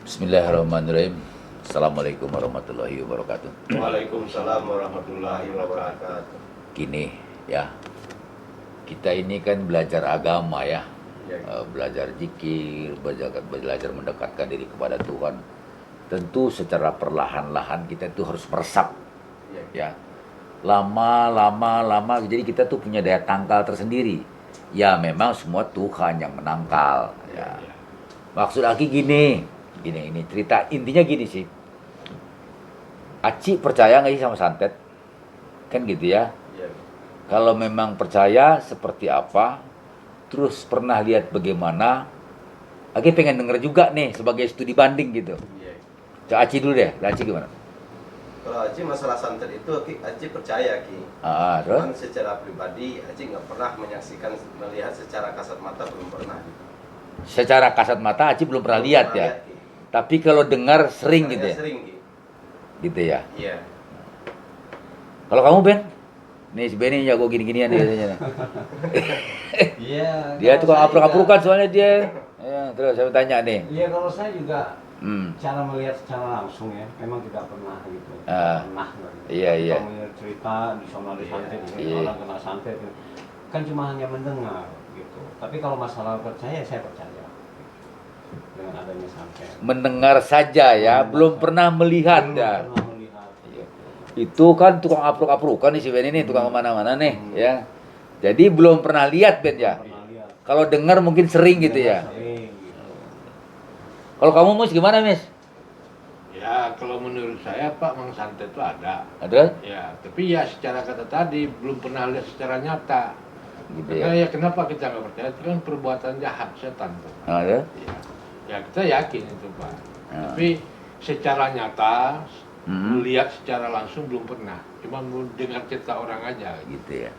Bismillahirrahmanirrahim. Assalamualaikum warahmatullahi wabarakatuh. Waalaikumsalam warahmatullahi wabarakatuh. Gini ya, kita ini kan belajar agama ya, Ya, belajar zikir, belajar mendekatkan diri kepada Tuhan. Tentu secara perlahan-lahan kita itu harus meresap ya, ya. Lama, jadi kita tuh punya daya tangkal tersendiri. Ya memang semua Tuhan yang menangkal ya. ya. Maksud Aki gini, ini cerita intinya gini sih. Aci percaya nggak sih sama santet? Kan gitu ya. Ya, Kalau memang percaya seperti apa, terus pernah lihat bagaimana, Aki pengen denger juga nih sebagai studi banding gitu. ya. Coba Aci dulu deh, Aci gimana? Kalau Aci masalah santet itu, Aci percaya Ki. Terus? Cuman secara pribadi, Aci nggak pernah menyaksikan, melihat secara kasat mata, belum pernah. Secara kasat mata Aci belum pernah lihat ya. Ki. Tapi kalau dengar sering gitu ya. Sering Ki. Gitu ya. Iya. Kalau kamu Ben? Nih si Ben ini jago gini-ginian nih biasanya. Iya. Dia kalau tukang saya apruk-aprukan soalnya dia. Ya, terus saya tanya nih. Iya, kalau saya juga Hmm. cara melihat secara langsung ya, memang tidak pernah gitu. Ah. Pernah nggak gitu. Iya, iya. Kalau melihat cerita di sana di santet, Iya. orang kena santet, gitu. Kan cuma hanya mendengar gitu. Tapi kalau masalah percaya, saya percaya dengan adanya santet. Mendengar saja ya, belum pernah melihat Belum ya. pernah melihat. Iya. Itu kan tukang apruk-aprukan nih si Ben ini, tukang kemana-mana nih ya. Jadi belum pernah lihat Ben ya. Pernah lihat. Kalau dengar mungkin sering gitu ya. Sering gitu. Kalau kamu Mus gimana Mis? Ya, kalau menurut saya Pak, Mang santet itu ada. Ada? Ya, tapi ya secara kata tadi belum pernah lihat secara nyata. Gitu Karena ya. ya kenapa kita nggak percaya? Itu kan perbuatan jahat setan tuh. Ada? Ya, ya kita yakin itu Pak. Ya. Tapi secara nyata Hmm. melihat secara langsung belum pernah. Cuma mendengar cerita orang aja. Gitu ya.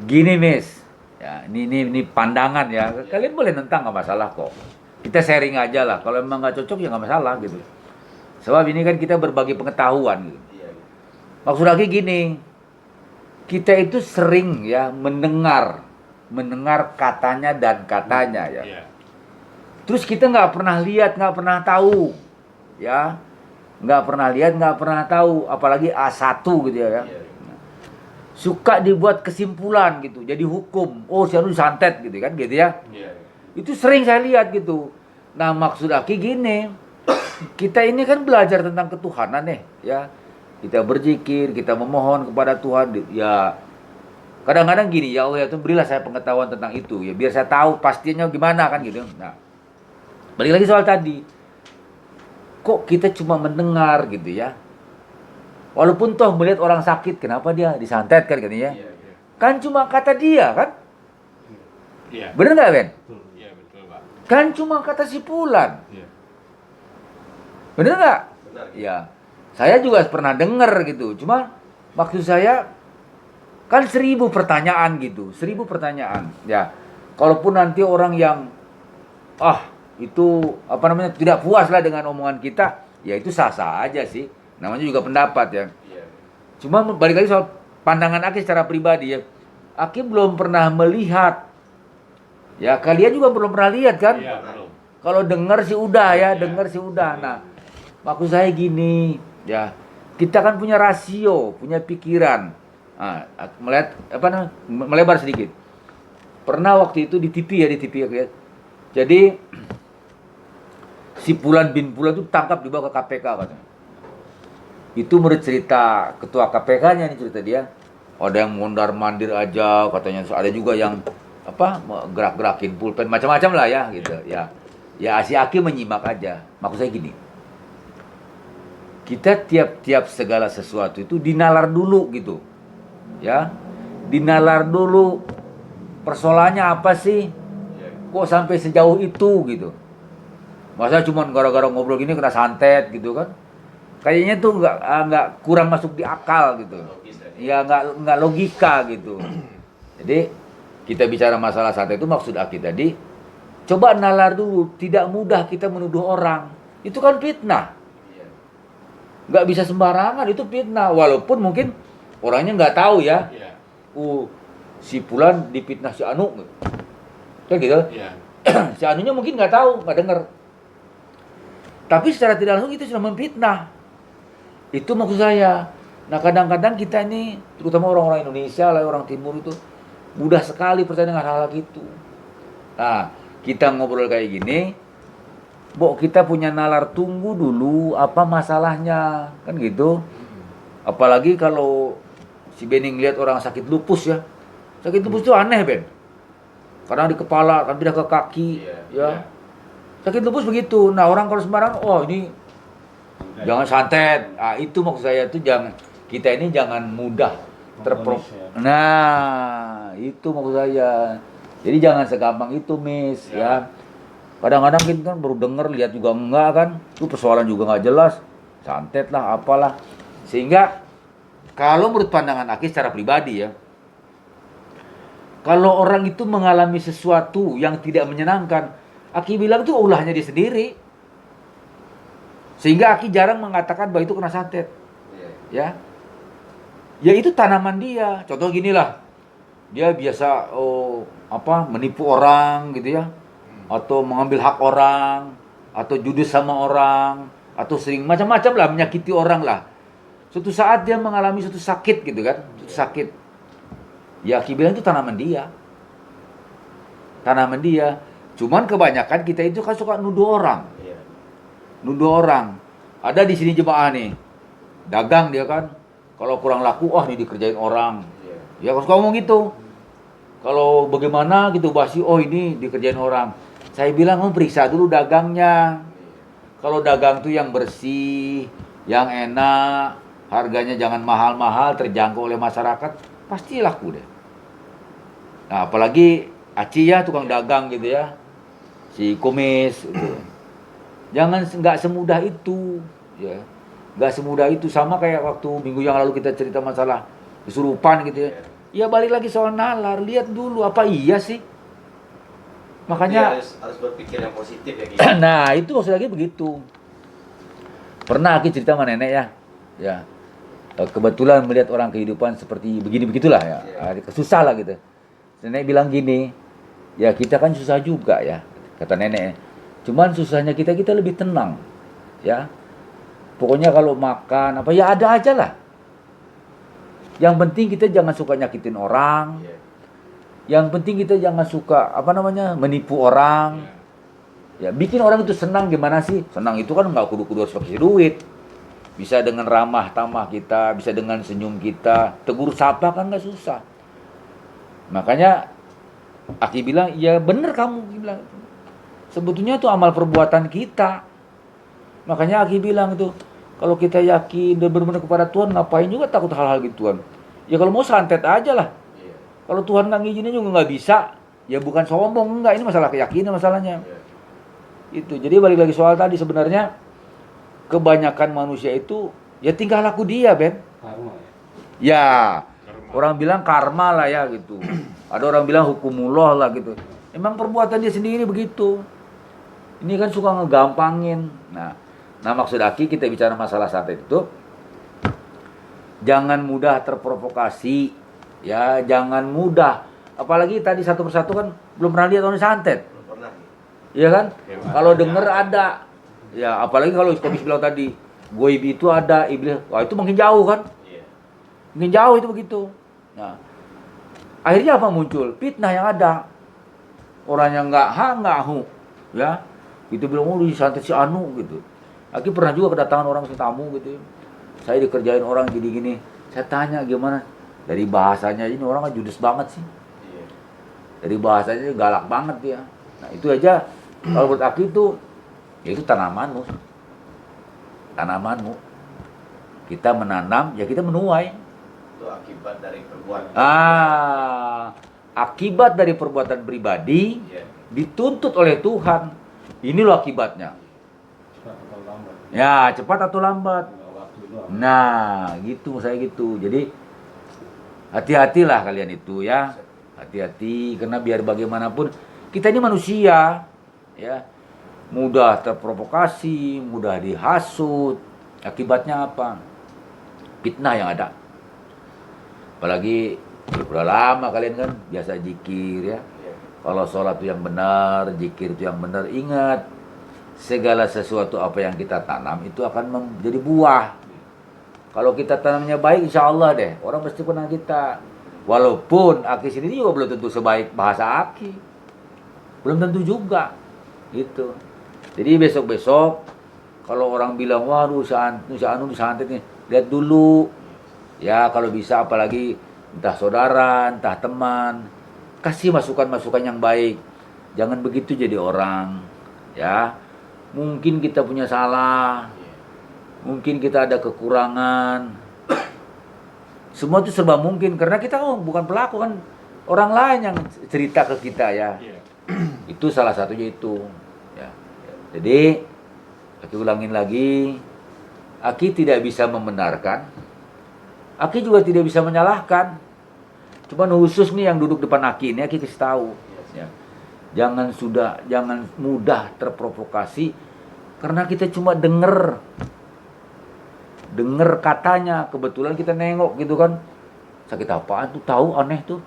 Gini Miss, ya ini pandangan ya. Kalian boleh nentang nggak masalah kok. Kita sharing aja lah. Kalau emang nggak cocok ya nggak masalah gitu. Sebab ini kan kita berbagi pengetahuan gitu. Iya. Maksud lagi gini, kita itu sering ya mendengar katanya dan katanya ya. Ya. Terus kita nggak pernah lihat, nggak pernah tahu, ya, nggak pernah lihat, nggak pernah tahu, apalagi A1 gitu ya. Iya. Suka dibuat kesimpulan gitu, jadi hukum. Oh, si anu disantet gitu kan, gitu ya. Iya. Itu sering saya lihat gitu. Nah, maksud Aki gini, kita ini kan belajar tentang ketuhanan nih, ya. Kita berzikir, kita memohon kepada Tuhan, ya. Kadang-kadang gini, ya Allah ya Tuhan berilah saya pengetahuan tentang itu, ya biar saya tahu pastinya gimana kan gitu. Nah, balik lagi soal tadi, kok kita cuma mendengar gitu ya. Walaupun toh melihat orang sakit, kenapa dia disantet kan katanya? Iya. Iya. Kan cuma kata dia kan? Iya. Bener nggak Ben? Betul. Iya, betul Pak. Kan cuma kata si Fulan. Iya. Bener nggak? Benar Ki. Ya, saya juga pernah denger gitu. Cuma maksud saya kan 1000 pertanyaan gitu, 1000 pertanyaan. Ya, kalaupun nanti orang yang itu apa namanya tidak puas lah dengan omongan kita, ya itu sah-sah aja sih. Namanya juga pendapat ya. Iya. Cuma balik lagi soal pandangan Aki secara pribadi ya. Aki belum pernah melihat. Ya, kalian juga belum pernah lihat kan? Iya, belum. Kalau dengar sih udah ya, Iya. dengar sih udah. Nah, maksud saya gini, ya. Kita kan punya rasio, punya pikiran. Nah, melihat apa namanya? Melebar sedikit. Pernah waktu itu di TV ya, ya. Jadi si Fulan bin Fulan itu tangkap dibawa ke KPK katanya. Itu menurut cerita ketua KPK-nya nih cerita dia. Ada yang mondar-mandir aja katanya, ada juga yang apa gerak-gerakin pulpen macam-macam lah ya gitu ya. Ya si Aki menyimak aja. Maksud saya gini. Kita tiap-tiap segala sesuatu itu dinalar dulu gitu. Ya. Dinalar dulu persoalannya apa sih? Iya. Kok sampai sejauh itu gitu. Masa cuma gara-gara ngobrol gini kena santet gitu kan? Kayaknya tuh nggak kurang masuk di akal gitu. Logis tadi. Ya nggak logika gitu. Jadi kita bicara masalah santet itu maksud Aki tadi, coba nalar dulu. Tidak mudah kita menuduh orang. Itu kan fitnah. Iya. Nggak bisa sembarangan, itu fitnah. Walaupun mungkin orangnya nggak tahu ya. Iya. Si Fulan dipitnah si Anu. Kan gitu. Iya. Si Anunya mungkin nggak tahu, nggak dengar. Tapi secara tidak langsung itu sudah memfitnah. Itu maksud saya. Nah kadang-kadang kita ini, terutama orang-orang Indonesia lah, orang Timur itu mudah sekali percaya dengan hal-hal gitu. Nah kita ngobrol kayak gini, kita punya nalar, tunggu dulu apa masalahnya, kan gitu. Apalagi kalau si Bening lihat orang sakit lupus ya. Sakit lupus itu aneh, Ben. Kadang di kepala, kan pindah ke kaki, ya. Sakit lupus begitu. Nah orang kalau sembarangan, oh ini jangan santet. Nah, itu maksud saya itu kita ini jangan mudah Nah, itu maksud saya. Jadi jangan segampang itu, Miss, ya. Kadang-kadang kita kan baru denger, lihat juga enggak kan. Itu persoalan juga nggak jelas. Santet lah, apalah. Sehingga kalau menurut pandangan Aki secara pribadi ya, kalau orang itu mengalami sesuatu yang tidak menyenangkan, Aki bilang itu ulahnya dia sendiri. Sehingga Aki jarang mengatakan bahwa itu kena santet. Ya. Ya itu tanaman dia. Contoh gini lah. Dia biasa menipu orang gitu ya. Atau mengambil hak orang, atau judes sama orang, atau sering macam-macam lah, menyakiti orang lah. Suatu saat dia mengalami suatu sakit gitu kan, suatu sakit. Ya Aki bilang itu tanaman dia. Tanaman dia. Cuman kebanyakan kita itu kan suka nuduh orang. Nuduh orang. Ada di sini jemaah nih. Dagang dia kan. Kalau kurang laku, ini dikerjain orang. Ya kalau suka ngomong gitu. Kalau bagaimana gitu basi, ini dikerjain orang. Saya bilang, periksa dulu dagangnya. Kalau dagang tuh yang bersih, yang enak, harganya jangan mahal-mahal, terjangkau oleh masyarakat, pasti laku deh. Nah, apalagi Aci ya, tukang dagang gitu ya. Si Kumis gitu. Jangan nggak semudah itu, ya. Nggak semudah itu, sama kayak waktu minggu yang lalu kita cerita masalah kesurupan gitu ya. Ya balik lagi soal nalar, lihat dulu apa iya sih. Makanya harus berpikir yang positif ya gitu. Nah, itu maksud lagi begitu. Pernah Aki cerita sama nenek ya. Ya. Kebetulan melihat orang kehidupan seperti begini-begitulah ya. Susah lah gitu. Nenek bilang gini, ya kita kan susah juga ya, kata nenek. Cuman susahnya kita lebih tenang. Ya. Pokoknya kalau makan apa ya ada aja lah. Yang penting kita jangan suka nyakitin orang. Yang penting kita jangan suka menipu orang. Ya, bikin orang itu senang gimana sih? Senang itu kan nggak kudu-kudu harus pakai duit. Bisa dengan ramah tamah kita, bisa dengan senyum kita, tegur sapa kan nggak susah. Makanya Aki bilang, ya bener kamu bilang. Sebetulnya itu amal perbuatan kita. Makanya Aki bilang itu, kalau kita yakin dan benar-benar kepada Tuhan, ngapain juga takut hal-hal gituan? Ya kalau mau santet aja lah. Kalau Tuhan nggak ngizinin juga nggak bisa. Ya bukan sombong, enggak. Ini masalah keyakinan masalahnya. Itu. Jadi balik lagi soal tadi, sebenarnya kebanyakan manusia itu ya tingkah laku dia, Ben. Karma ya. Ya. Orang bilang karma lah ya gitu. Ada orang bilang hukumullah lah gitu. Emang perbuatan dia sendiri begitu. Ini kan suka ngegampangin. Nah maksud Aki kita bicara masalah santet itu, jangan mudah terprovokasi, ya jangan mudah. Apalagi tadi satu persatu kan belum pernah lihat orang santet, Belum pernah. iya kan? Ya, Kalau denger ada, ya apalagi kalau Komis bilang tadi, goib itu ada, iblis, wah itu makin jauh kan? Makin jauh itu begitu. Nah, akhirnya apa muncul? Fitnah yang ada. Orang yang nggak hu, ya, itu bilang di santet si Anu gitu. Aki pernah juga kedatangan orang tamu gitu. Saya dikerjain orang gini-gini. Saya tanya gimana? Dari bahasanya ini orang kan judes banget sih. Dari bahasanya galak banget dia. Nah itu aja kalau menurut Aki itu, ya itu tanamanmu. Tanamanmu. Kita menanam, ya kita menuai. Itu akibat dari perbuatan. Akibat dari perbuatan pribadi dituntut oleh Tuhan. Ini loh akibatnya. Cepat atau lambat. Ya, cepat atau lambat. Nggak waktu doang. Nah, gitu saya gitu. Jadi hati-hatilah kalian itu ya. Hati-hati karena biar bagaimanapun kita ini manusia ya. Mudah terprovokasi, mudah dihasut. Akibatnya apa? Fitnah yang ada. Apalagi udah lama kalian kan biasa zikir ya. Kalau sholat itu yang benar, zikir itu yang benar, ingat segala sesuatu apa yang kita tanam itu akan menjadi buah. Kalau kita tanamnya baik, insya Allah deh, orang pasti kenal kita. Walaupun Aki sendiri juga belum tentu sebaik bahasa Aki. Belum tentu juga. Gitu. Jadi besok-besok, kalau orang bilang, wah santet nih, lihat dulu. Ya, kalau bisa apalagi entah saudara, entah teman, kasih masukan-masukan yang baik. Jangan begitu jadi orang. Ya, mungkin kita punya salah. Mungkin kita ada kekurangan. Semua itu serba mungkin karena kita bukan pelaku kan, orang lain yang cerita ke kita ya. Itu salah satunya itu. Ya. Jadi Aki ulangin lagi, Aki tidak bisa membenarkan, Aki juga tidak bisa menyalahkan. Cuman khusus nih yang duduk depan Aki ini Aki kasih tahu. Ya. Jangan mudah terprovokasi karena kita cuma dengar katanya, kebetulan kita nengok gitu kan, sakit apaan tuh, tahu aneh tuh,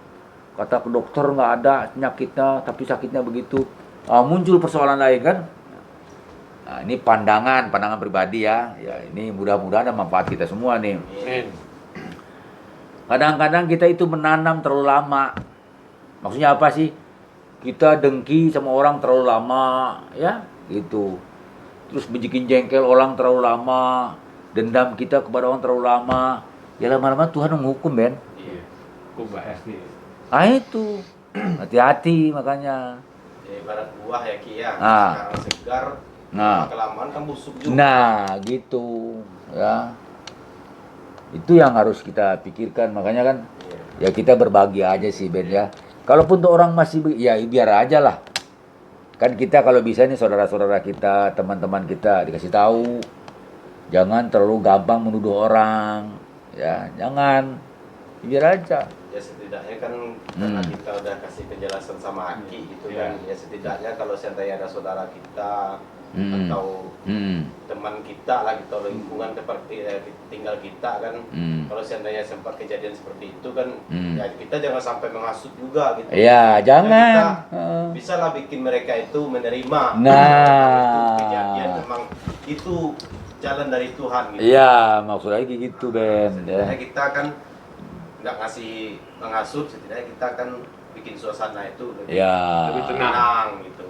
kata ke dokter nggak ada penyakitnya tapi sakitnya begitu. Muncul persoalan lain kan. Nah, ini pandangan pribadi ya ini mudah-mudahan ada manfaat kita semua nih. Kadang-kadang kita itu menanam terlalu lama. Maksudnya apa sih? Kita dengki sama orang terlalu lama ya gitu, terus bikin jengkel orang terlalu lama, dendam kita kepada orang terlalu lama, ya lama-lama Tuhan menghukum, Ben. Iya. Pasti. Itu hati-hati makanya. Ya, ibarat buah ya Ki ya. Nah. Sekarang segar, kelamaan kan busuk juga. Nah, gitu ya. Itu yang harus kita pikirkan, makanya kan ya kita berbagi aja sih, Ben ya. Kalaupun tuh orang masih ya biar aja lah. Kan kita kalau bisa nih saudara-saudara kita, teman-teman kita dikasih tahu. Jangan terlalu gampang menuduh orang, ya jangan, biar aja. Ya setidaknya kan karena kita udah kasih penjelasan sama Aki gitu kan, ya setidaknya kalau seandainya ada saudara kita atau teman kita lah gitu, lingkungan seperti tinggal kita kan, kalau seandainya sempat kejadian seperti itu kan, ya kita jangan sampai menghasut juga gitu. Iya, jangan. Kita bisa lah bikin mereka itu menerima. Nah, itu kejadian memang itu jalan dari Tuhan gitu. Iya, maksudnya kayak gitu, Ben. Setidaknya kita kan nggak ngasih menghasut, setidaknya kita kan bikin suasana itu lebih, lebih tenang gitu.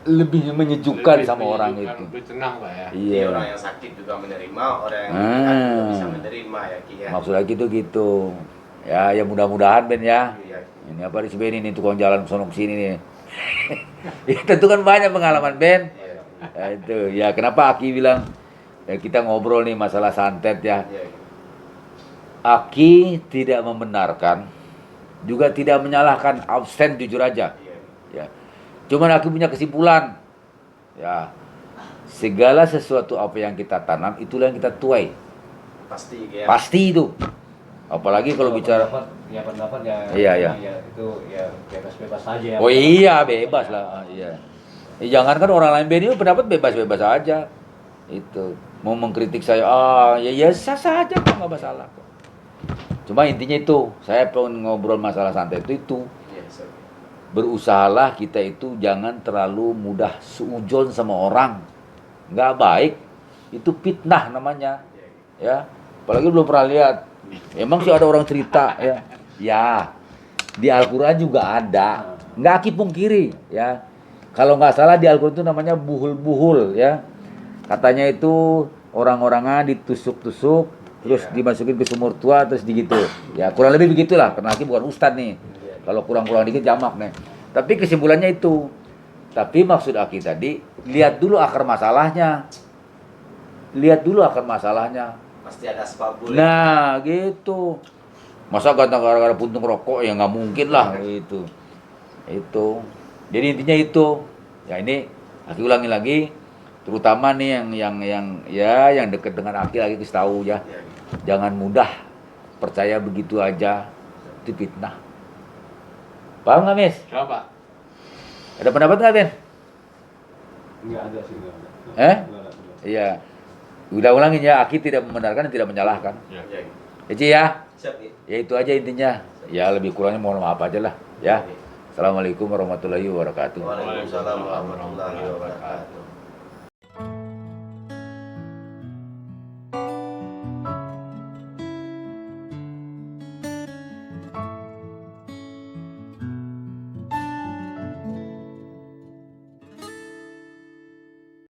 Lebih menyejukkan Lebih sama orang menyejukkan, itu. lebih tenang Pak ya. Jadi Iya. orang yang sakit juga menerima, orang yang sehat juga bisa menerima ya Ki ya. Maksudnya gitu. Ya mudah-mudahan, Ben ya. Iya. Ini apa di Ben ini tukang jalan sono sini nih. Ya, tentu kan banyak pengalaman, Ben. Iya. Ya, itu. Ya kenapa Aki bilang kita ngobrol nih masalah santet ya. Iya. Aki tidak membenarkan, juga tidak menyalahkan, absen jujur aja. Iya. Ya. Cuman Aki punya kesimpulan. Ya. Segala sesuatu apa yang kita tanam itulah yang kita tuai. Pasti ya. Pasti itu. Apalagi kalau bicara pendapat ya, Iya. ya itu ya bebas-bebas saja. Oh iya, bebas lah. Iya. Jangankan orang lain Ben ini pendapat bebas-bebas aja. Itu. Mau mengkritik saya, ya sah-sah aja kok, nggak masalah kok. Cuma intinya itu, saya pengen ngobrol masalah santet itu. Iya, sorry. Berusahalah kita itu jangan terlalu mudah suujon sama orang. Nggak baik. Itu fitnah namanya. Ya. Apalagi belum pernah lihat. Emang sih ada orang cerita ya. Ya. Di Al-Qur'an juga ada. Nggak Aki pungkiri ya. Kalau nggak salah di Al-Qur'an itu namanya buhul-buhul ya. Katanya itu orang-orangnya ditusuk-tusuk, terus dimasukin ke sumur tua, terus digitu. Ya kurang lebih begitulah, karena Aki bukan ustad nih. Kalau kurang-kurang dikit jamak nih. Tapi kesimpulannya itu. Tapi maksud Aki tadi, lihat dulu akar masalahnya. Pasti ada sebab. Nah gitu. Masa gara-gara puntung rokok ya nggak mungkin lah gitu. Itu. Jadi intinya itu. Ya ini Aki ulangi lagi. Terutama nih yang dekat dengan Aki lagi kasih tahu ya. Jangan mudah percaya begitu aja, itu fitnah. Paham nggak, Mis? Siapa? Ada pendapat nggak, Ben? Enggak ada sih, enggak ada. Enggak ada. Iya. Udah ulangin ya, Aki tidak membenarkan dan tidak menyalahkan. Ya. Ya. Ya, Ci, ya. Siap ya. Ya itu aja intinya. Ya lebih kurangnya mohon maaf aja lah, ya. Assalamualaikum warahmatullahi wabarakatuh. Waalaikumsalam warahmatullahi wabarakatuh.